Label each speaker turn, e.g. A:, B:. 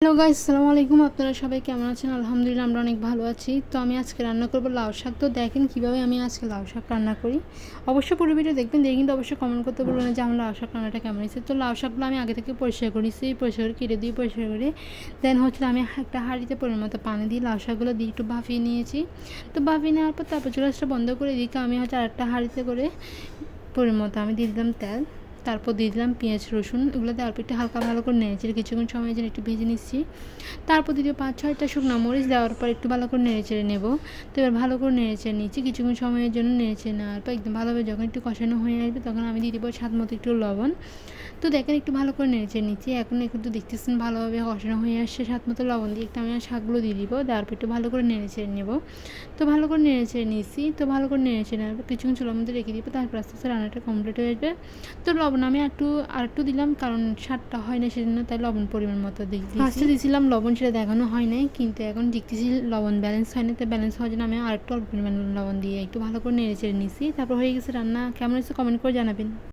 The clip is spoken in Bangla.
A: হ্যালো গাইস, আসসালামু আলাইকুম। আপনারা সবাই কেমন আছেন? আলহামদুলিল্লাহ আমরা অনেক ভালো আছি। তো আমি আজকে রান্না করব লাউ শাক। তো দেখেন কীভাবে আমি আজকে লাউ শাক রান্না করি। অবশ্যই পুরো ভিডিও দেখবেন, দেখে কিন্তু অবশ্যই কমেন্ট করতে বলবেন যে আমার লাউ শাক রান্নাটা কেমন হয়েছে। তো লাউ শাকগুলো আমি আগে থেকে পরিষ্কার করেছি, পরিষ্কার করে কেটে দিয়ে পরিষ্কার করে দেন আমি একটা হাঁড়িতে পরিমাণ মতো পানি দিয়ে লাউ শাকগুলো দিয়ে একটু ভাপিয়ে নিয়েছি। তো ভাপিয়ে নেওয়ার পর তারপর চুলাটা বন্ধ করে দিকে আমি আরেকটা হাঁড়িতে করে পরিমাণ মতো আমি দিয়ে দিলাম তেল। তারপর দিয়ে দিলাম পেঁয়াজ রসুন, এগুলো দেওয়ার পর একটু হালকা ভালো করে নেড়েচেড়ে কিছুক্ষণ সময় যেন একটু ভেজে নিচ্ছি। তারপর দিয়ে 5-6টা শুকনো মরিচ দেওয়ার পর একটু ভালো করে নেড়েচেড়ে নেব। তো এবার ভালো করে নেড়েচেড়ে নিচ্ছি কিছুক্ষণ সময়ের জন্য। নেড়েচেড়ে নেওয়ার পর একদম ভালোভাবে যখন একটু কষানো হয়ে আসবে তখন আমি দিয়ে দেবো স্বাদ মতো একটু লবণ। তো দেখেন একটু ভালো করে নেড়েচেড়ে নিচ্ছি। এখন একটু দেখতেছেন ভালোভাবে কষানো হয়ে আসছে। স্বাদ মতো লবণ দিয়ে একটু আমি শাকগুলো দিয়ে দিব, দেওয়ার পর একটু ভালো করে নেড়েচেড়ে নেব। তো ভালো করে নেড়েচেড়ে নিচ্ছি। তো ভালো করে নেড়েচেড়ে নেওয়ার পর কিছুক্ষণ চুলার মধ্যে রেখে দিব। তারপর আস্তে আস্তে রান্নাটা কমপ্লিট হয়ে আসবে। তো লবণ আমি আরেকটু দিলাম, কারণ স্বাদটা হয় না সেজন্য, তাই লবণ পরিমাণ মতো দিয়েছি। ফার্স্টে দিয়েছিলাম লবণ, সেটা দেখানো হয় নাই, কিন্তু এখন দেখতেছি লবণ ব্যালেন্স হয় না। তাই ব্যালেন্স হওয়ার জন্য আমি আরেকটু অল্প পরিমাণ লবণ দিয়ে একটু ভালো করে নেড়েচেড়ে নিচ্ছি। তারপর হয়ে গেছে রান্না। কেমন হয়েছে কমেন্ট করে জানাবেন।